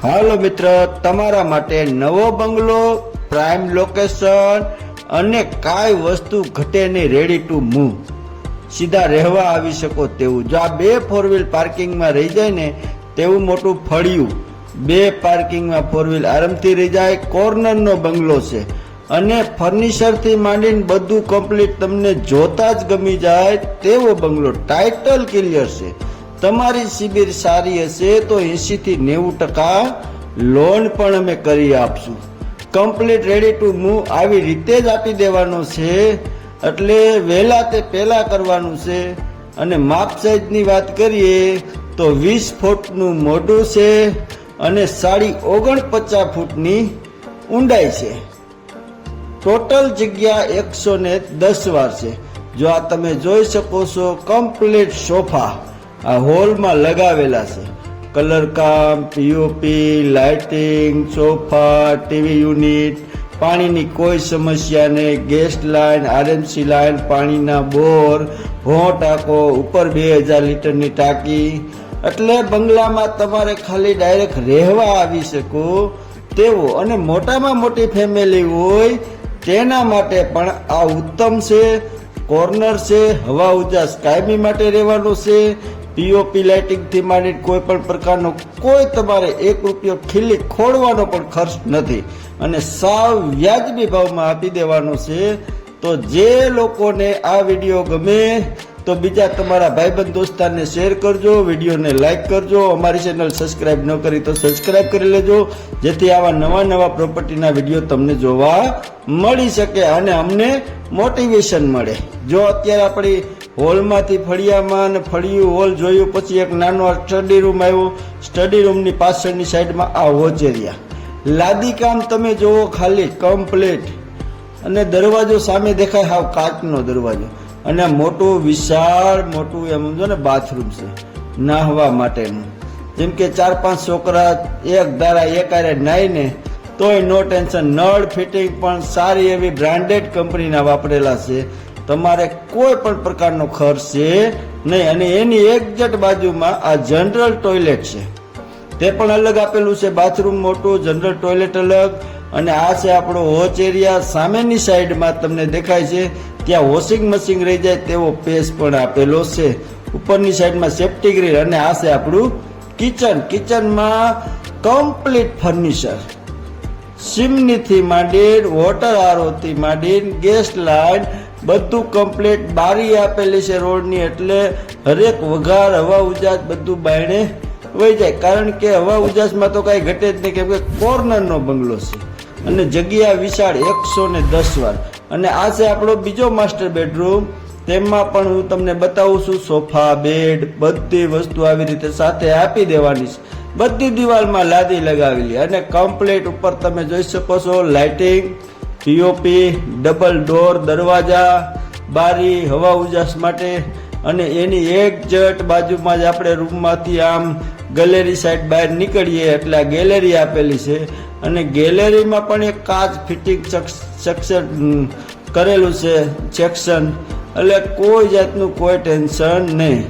હાલો મિત્ર, તમારા માટે નવો બંગલો, પ્રાઇમ લોકેશન અને કાંઈ વસ્તુ ઘટે નહીં, રેડી ટુ મૂવ, સીધા રહેવા આવી શકો તેવું. જો આ 2 4 વ્હીલ પાર્કિંગમાં રહી જાય ને તેવું મોટું ફળિયું, 2 પાર્કિંગમાં 4 વ્હીલ આરામથી રહી જાય. કોર્નરનો બંગલો છે અને ફર્નિચરથી માંડીને બધું કમ્પ્લીટ, તમને જોતા જ ગમી જાય તેવો બંગલો. ટાઇટલ ક્લિયર છે. તમારી સિબિર સારી હશે તો 80 થી 90% લોન પણ અમે કરી આપશું. કમ્પ્લીટ રેડી ટુ મૂવ આવી રીતે જ આપી દેવાનો છે, એટલે વહેલા તે પહેલા કરવાનું છે. અને માપ સાઈઝની વાત કરીએ તો 20 ફૂટનું મોઢું છે અને 49 ફૂટની ઊંડાઈ છે. ટોટલ જગ્યા 110 વાર છે. જો આ તમે જોઈ શકો છો, કમ્પ્લીટ સોફા આ હોલમાં લગાવેલા છે. કલર કામ, POP, lighting, sofa, TV unit, પાણીની કોઈ સમસ્યા નહીં. ગેસ લાઈન, આરએમસી લાઈન, પાણીના બોર, ટાંકો, ઉપર 2000 લીટરની ટાંકી. એટલે બંગલામાં તમારે ખાલી ડાયરેક્ટ રહેવા આવી શકો તેવો. અને મોટામાં મોટી ફેમિલી હોય તેના માટે પણ આ ઉત્તમ છે. કોર્નર છે, હવા ઉજાસ કાયમી માટે રહેવાનું છે. પીઓપી લાઇટિંગથી માંડી કોઈ પણ પ્રકારનો કોઈ તમારે 1 રૂપિયો ખીલી ખોડવાનો પણ ખર્ચ નથી અને સાવ વ્યાજબી ભાવમાં આપી દેવાનો છે. તો જે લોકોને આ વિડીયો ગમે તો બીજા તમારા ભાઈબંધ દોસ્તારને શેર કરજો, વિડીયોને લાઈક કરજો. અમારી ચેનલ સબસ્ક્રાઇબ ન કરી તો સબસ્ક્રાઇબ કરી લેજો, જેથી આવા નવા વિડીયો તમને જોવા મળી શકે અને અમને મોટિવેશન મળે. જો અત્યારે આપણી હોલમાંથી ફળિયામાં અને ફળિયું હોલ જોયું, પછી એક નાનો સ્ટડી રૂમ આવ્યો. સ્ટડી રૂમની પાછળની સાઈડમાં આ વોચ એરિયા, લાદી કામ તમે જોવો ખાલી કમ્પ્લીટ. અને દરવાજો સામે દેખાય, હાવ કાચનો દરવાજો. અને મોટું વિશાળ મોટું એમ સમજો ને બાથરૂમ છે નાહવા માટેનું. જેમ કે 4-5 છોકરા એક ધારા એક આરે નાહીને તોય નો ટેન્શન. નળ ફિટિંગ પણ સારી એવી બ્રાન્ડેડ કંપનીના વાપરેલા છે. તમારે કોઈ પણ પ્રકારનો ખર્ચ છે નહીં. અને એની એક્ઝેક્ટ બાજુમાં આ જનરલ ટોયલેટ છે, તે પણ અલગ આપેલું છે. બાથરૂમ મોટું, જનરલ ટોયલેટ અલગ. અને આ છે આપણો વોચ એરિયા. સામેની સાઈડમાં તમને દેખાય છે ત્યાં વોશિંગ મશીન રહી જાય તેવો પેસ પણ આપેલો છે. ઉપરની સાઈડમાં સેફ્ટી ગ્રીલ. અને આ છે આપણું કિચન. કિચનમાં કમ્પ્લીટ ફર્નિચર, સિમનીથી માંડીને વોટર આરોથી માંડીને ગેસ લાઈન બધું કમ્પ્લીટ. બારી આપેલી છે રોડની, એટલે હરેક વઘાર, હવા ઉજાસ બધું બાયણે વહી જાય. કારણ કે હવા ઉજાસમાં તો કાંઈ ઘટે જ નહીં, કેમ કે કોર્નરનો બંગલો છે અને જગ્યા વિશાળ 110 વાર. અને આ છે આપણો બીજો માસ્ટર બેડરૂમ. તેમાં પણ હું તમને બતાવું છું, સોફા, બેડ, બધી વસ્તુ આવી રીતે સાથે આપી દેવાની છે. બધી દિવાલમાં લાદી લગાવેલી અને કમ્પ્લીટ ઉપર તમે જોઈ શકો છો લાઇટિંગ, પીઓપી, ડબલ ડોર દરવાજા, બારી, હવા ઉજાસ માટે. અને એની એક્ઝેક્ટ બાજુમાં જ આપણે રૂમમાંથી આમ ગેલેરી સાઈડ બહાર નીકળીએ એટલે આ ગેલેરી આપેલી છે. અને ગેલેરીમાં પણ એક કાચ ફિટિંગ સેક્શન કરેલું છે, સેક્શન. એટલે કોઈ જાતનું કોઈ ટેન્શન નહીં.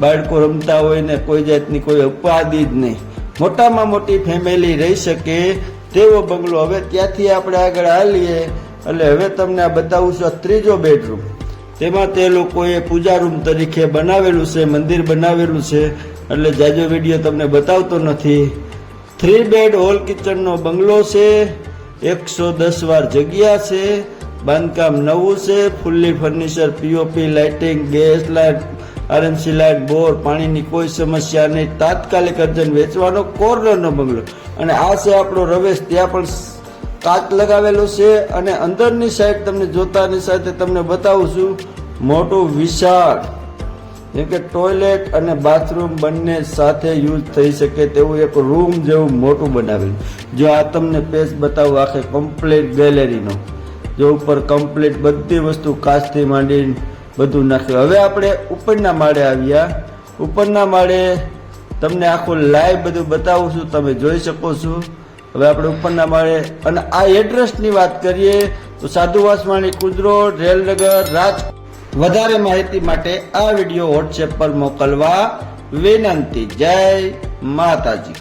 બાળકો રમતા હોય ને કોઈ જાતની કોઈ ઉપાધિ જ નહીં. મોટામાં મોટી ફેમિલી રહી શકે તેવો બંગલો. હવે ત્યાંથી આપણે આગળ હાલીએ એટલે હવે તમને આ બતાવું છું ત્રીજો બેડરૂમ. તેમાં તે લોકોએ પૂજા રૂમ તરીકે બનાવેલું છે, મંદિર બનાવેલું છે, એટલે જાજો વિડીયો તમને બતાવતો નથી. 3 બેડ હોલ કિચનનો બંગલો છે. 110 વાર જગ્યા છે. બાંધકામ નવું છે. Fully furniture, POP, lighting, gas light, RMC light, bore, પાણીની કોઈ સમસ્યા નહીં. તાત્કાલિક અર્જન્ટ વેચવાનો કોર્નરનો બંગલો. અને આ છે આપણો રવેશ. ત્યાં પણ કાચ લગાવેલો છે. અને અંદરની સાઈડ તમને જોતાની સાથે તમને બતાવું છું, મોટું વિશાળ, જેમ કે ટોયલેટ અને બાથરૂમ બંને સાથે યુઝ થઈ શકે તેવું એક રૂમ જેવું મોટું બનાવેલું. જો આ તમને પેજ બતાવું આખે કમ્પ્લીટ ગેલેરીનો. જો ઉપર કમ્પ્લીટ બધી વસ્તુ કાચથી માંડીને બધું નાખ્યું. હવે આપણે ઉપરના માળે આવ્યા. ઉપરના માળે તમને આખું લાઈવ બધું બતાવું છું, તમે જોઈ શકો છો. હવે આપણે ઉપરના માળે. અને આ એડ્રેસની વાત કરીએ તો સાધુ વાસવાણી, કુદરોડ, રેલનગર, રાજકોટ. વધારે માહિતી માટે આ વિડીયો વોટ્સએપ પર મોકલવા વિનંતી. જય માતાજી.